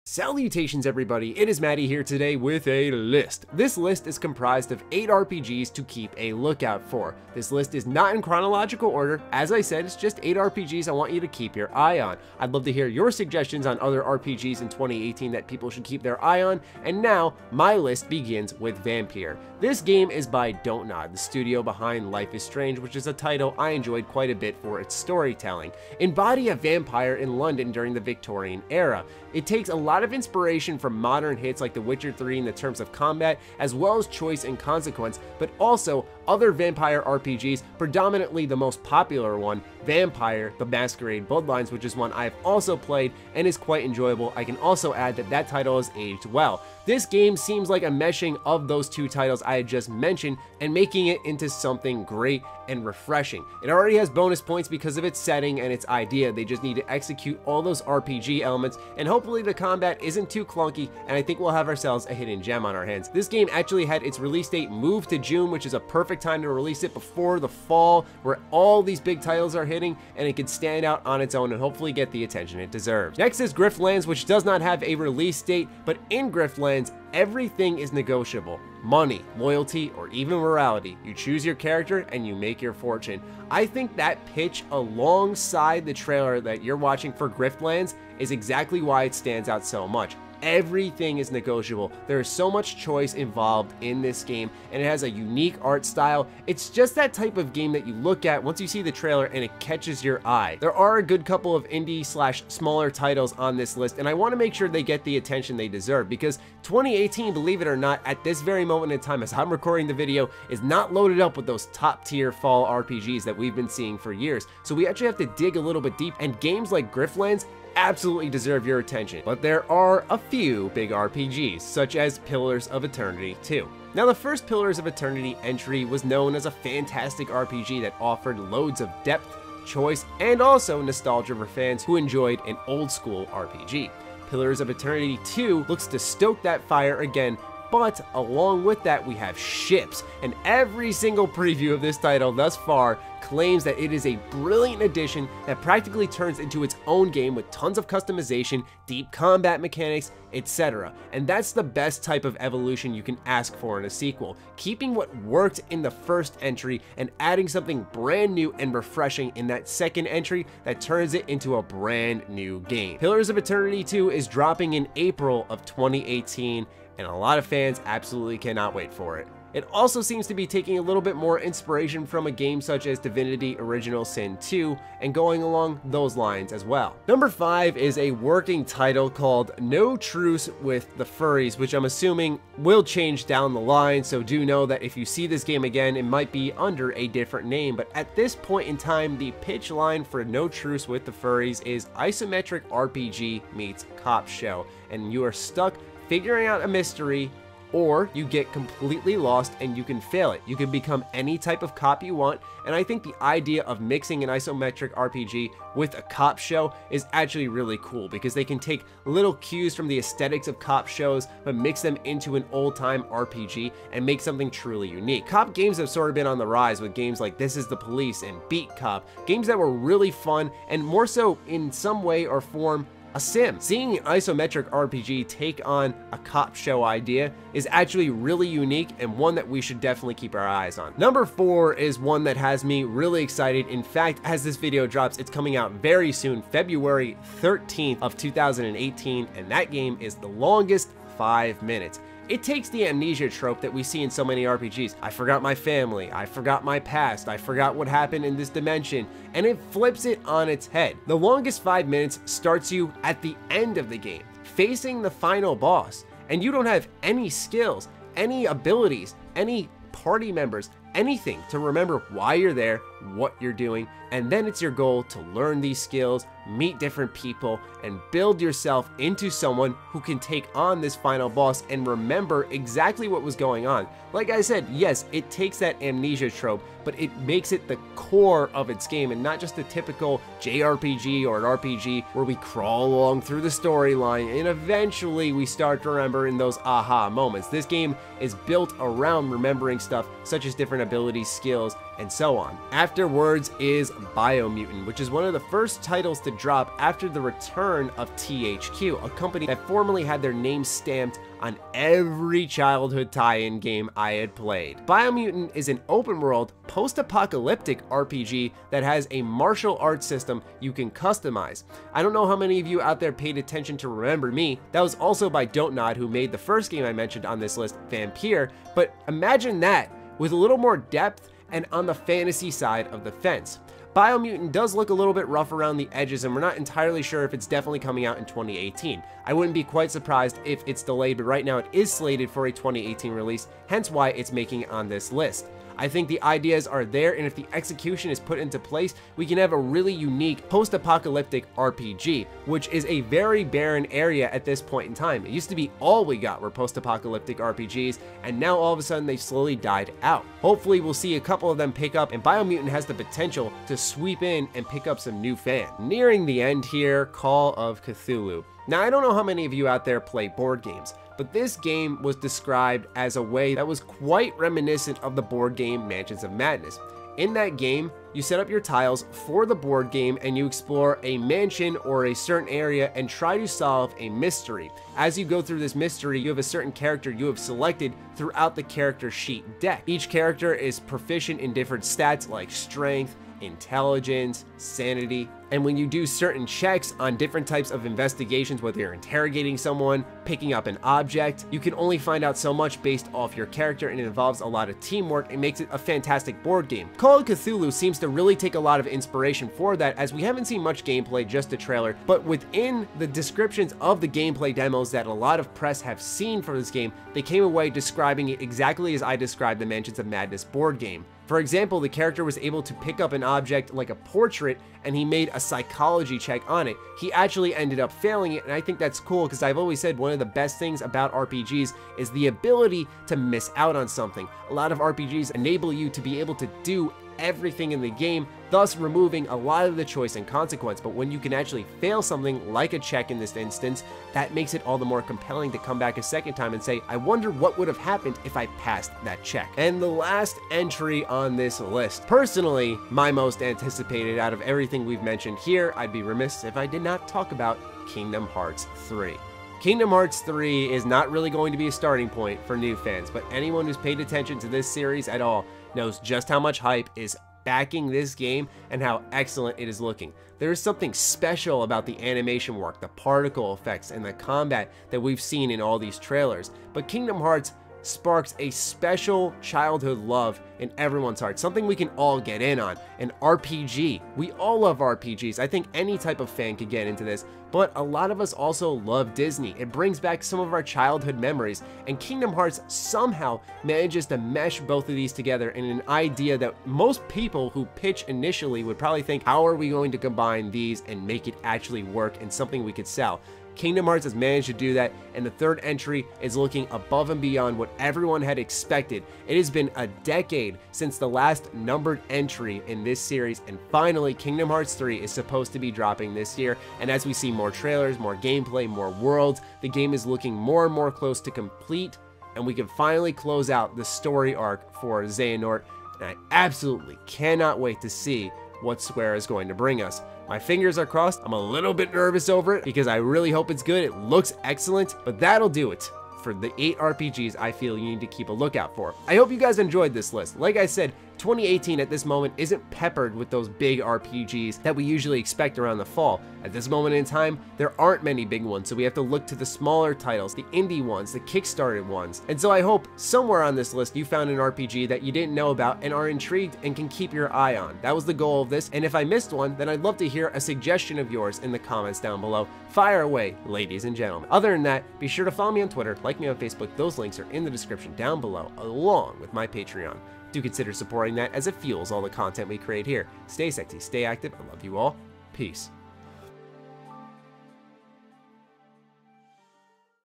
Salutations everybody, it is Matty here today with a list. This list is comprised of 8 RPGs to keep a lookout for. This list is not in chronological order. As I said, it's just 8 RPGs I want you to keep your eye on. I'd love to hear your suggestions on other RPGs in 2018 that people should keep their eye on. And now, my list begins with Vampyr. This game is by Don't Nod, the studio behind Life is Strange, which is a title I enjoyed quite a bit for its storytelling. Embody a vampire in London during the Victorian era. It takes a lot of inspiration from modern hits like The Witcher 3 in the terms of combat, as well as choice and consequence, but also other vampire RPGs, predominantly the most popular one, Vampyr: The Masquerade Bloodlines, which is one I've also played and is quite enjoyable. I can also add that that title has aged well. This game seems like a meshing of those two titles I had just mentioned and making it into something great and refreshing. It already has bonus points because of its setting and its idea. They just need to execute all those RPG elements, and hopefully the combat isn't too clunky, and I think we'll have ourselves a hidden gem on our hands. This game actually had its release date moved to June, which is a perfect time to release it before the fall where all these big titles are hitting, and it can stand out on its own and hopefully get the attention it deserves. Next is Grif Lands, which does not have a release date, but in Grif Lands, everything is negotiable. Money, loyalty, or even morality. You choose your character and you make your fortune. I think that pitch alongside the trailer that you're watching for Grif Lands is exactly why it stands out so much. Everything is negotiable. There is so much choice involved in this game, and it has a unique art style. It's just that type of game that you look at once you see the trailer and it catches your eye. There are a good couple of indie/smaller titles on this list, and I want to make sure they get the attention they deserve, because 2018, believe it or not, at this very moment in time as I'm recording the video, is not loaded up with those top tier fall RPGs that we've been seeing for years. So we actually have to dig a little bit deep, and games like Grif Lands absolutely deserve your attention. But there are a few big RPGs, such as Pillars of Eternity 2. Now, the first Pillars of Eternity entry was known as a fantastic RPG that offered loads of depth, choice, and also nostalgia for fans who enjoyed an old school RPG. Pillars of Eternity 2 looks to stoke that fire again, but along with that we have ships, and every single preview of this title thus far claims that it is a brilliant addition that practically turns into its own game with tons of customization, deep combat mechanics, etc. And that's the best type of evolution you can ask for in a sequel, keeping what worked in the first entry and adding something brand new and refreshing in that second entry that turns it into a brand new game. Pillars of Eternity 2 is dropping in April of 2018, and a lot of fans absolutely cannot wait for it. It also seems to be taking a little bit more inspiration from a game such as Divinity Original Sin 2 and going along those lines as well. Number 5 is a working title called No Truce with the Furries, which I'm assuming will change down the line, so do know that if you see this game again, it might be under a different name. But at this point in time, the pitch line for No Truce with the Furries is isometric RPG meets cop show, and you are stuck figuring out a mystery, or you get completely lost and you can fail it. You can become any type of cop you want, and I think the idea of mixing an isometric RPG with a cop show is actually really cool, because they can take little cues from the aesthetics of cop shows but mix them into an old-time RPG and make something truly unique. Cop games have sort of been on the rise with games like This Is the Police and Beat Cop, games that were really fun and more so in some way or form a sim. Seeing an isometric RPG take on a cop show idea is actually really unique, and one that we should definitely keep our eyes on. Number 4 is one that has me really excited. In fact, as this video drops, it's coming out very soon, February 13th of 2018, and that game is The Longest 5 Minutes. It takes the amnesia trope that we see in so many RPGs. I forgot my family, I forgot my past, I forgot what happened in this dimension, and it flips it on its head. The Longest 5 Minutes starts you at the end of the game, facing the final boss, and you don't have any skills, any abilities, any party members, anything to remember why you're there, what you're doing, and then it's your goal to learn these skills, meet different people, and build yourself into someone who can take on this final boss and remember exactly what was going on. Like I said, yes, it takes that amnesia trope, but it makes it the core of its game and not just a typical JRPG or an RPG where we crawl along through the storyline and eventually we start to remember in those aha moments. This game is built around remembering stuff such as different abilities, skills, and so on. Afterwards is Biomutant, which is one of the first titles to drop after the return of THQ, a company that formerly had their name stamped on every childhood tie-in game I had played. Biomutant is an open-world, post-apocalyptic RPG that has a martial arts system you can customize. I don't know how many of you out there paid attention to remember me. That was also by Don't Nod, who made the first game I mentioned on this list, Vampyr, but imagine that with a little more depth and on the fantasy side of the fence. Biomutant does look a little bit rough around the edges, and we're not entirely sure if it's definitely coming out in 2018. I wouldn't be quite surprised if it's delayed, but right now it is slated for a 2018 release, hence why it's making it on this list. I think the ideas are there, and if the execution is put into place, we can have a really unique post-apocalyptic RPG, which is a very barren area at this point in time. It used to be all we got were post-apocalyptic RPGs, and now all of a sudden they've slowly died out. Hopefully we'll see a couple of them pick up, and Biomutant has the potential to sweep in and pick up some new fans. Nearing the end here, Call of Cthulhu. Now, I don't know how many of you out there play board games, but this game was described as a way that was quite reminiscent of the board game Mansions of Madness. In that game, you set up your tiles for the board game and you explore a mansion or a certain area and try to solve a mystery. As you go through this mystery, you have a certain character you have selected throughout the character sheet deck. Each character is proficient in different stats like strength, intelligence, sanity, and when you do certain checks on different types of investigations, whether you're interrogating someone, picking up an object, you can only find out so much based off your character, and it involves a lot of teamwork and makes it a fantastic board game. Call of Cthulhu seems to really take a lot of inspiration for that, as we haven't seen much gameplay, just a trailer, but within the descriptions of the gameplay demos that a lot of press have seen for this game, they came away describing it exactly as I described the Mansions of Madness board game. For example, the character was able to pick up an object like a portrait, and he made a psychology check on it. He actually ended up failing it, and I think that's cool because I've always said one of the best things about RPGs is the ability to miss out on something. A lot of RPGs enable you to be able to do everything in the game, thus removing a lot of the choice and consequence. But when you can actually fail something like a check in this instance, that makes it all the more compelling to come back a second time and say, I wonder what would have happened if I passed that check. And the last entry on this list, personally my most anticipated out of everything we've mentioned here, I'd be remiss if I did not talk about Kingdom Hearts 3. Kingdom Hearts 3 is not really going to be a starting point for new fans, but anyone who's paid attention to this series at all knows just how much hype is backing this game and how excellent it is looking. There is something special about the animation work, the particle effects, and the combat that we've seen in all these trailers, but Kingdom Hearts sparks a special childhood love in everyone's heart, something we can all get in on. An RPG. We all love RPGs. I think any type of fan could get into this, but a lot of us also love Disney. It brings back some of our childhood memories, and Kingdom Hearts somehow manages to mesh both of these together in an idea that most people who pitch initially would probably think, how are we going to combine these and make it actually work and something we could sell? Kingdom Hearts has managed to do that, and the third entry is looking above and beyond what everyone had expected. It has been a decade since the last numbered entry in this series, and finally Kingdom Hearts 3 is supposed to be dropping this year, and as we see more trailers, more gameplay, more worlds, the game is looking more and more close to complete, and we can finally close out the story arc for Xehanort, and I absolutely cannot wait to see what Square is going to bring us. My fingers are crossed. I'm a little bit nervous over it because I really hope it's good. It looks excellent, but that'll do it for the 8 RPGs I feel you need to keep a lookout for. I hope you guys enjoyed this list. Like I said, 2018 at this moment isn't peppered with those big RPGs that we usually expect around the fall. At this moment in time, there aren't many big ones, so we have to look to the smaller titles, the indie ones, the kickstarted ones. And so I hope somewhere on this list you found an RPG that you didn't know about and are intrigued and can keep your eye on. That was the goal of this, and if I missed one, then I'd love to hear a suggestion of yours in the comments down below. Fire away, ladies and gentlemen. Other than that, be sure to follow me on Twitter, like me on Facebook. Those links are in the description down below, along with my Patreon. Do consider supporting that as it fuels all the content we create here. Stay sexy, stay active, I love you all. Peace.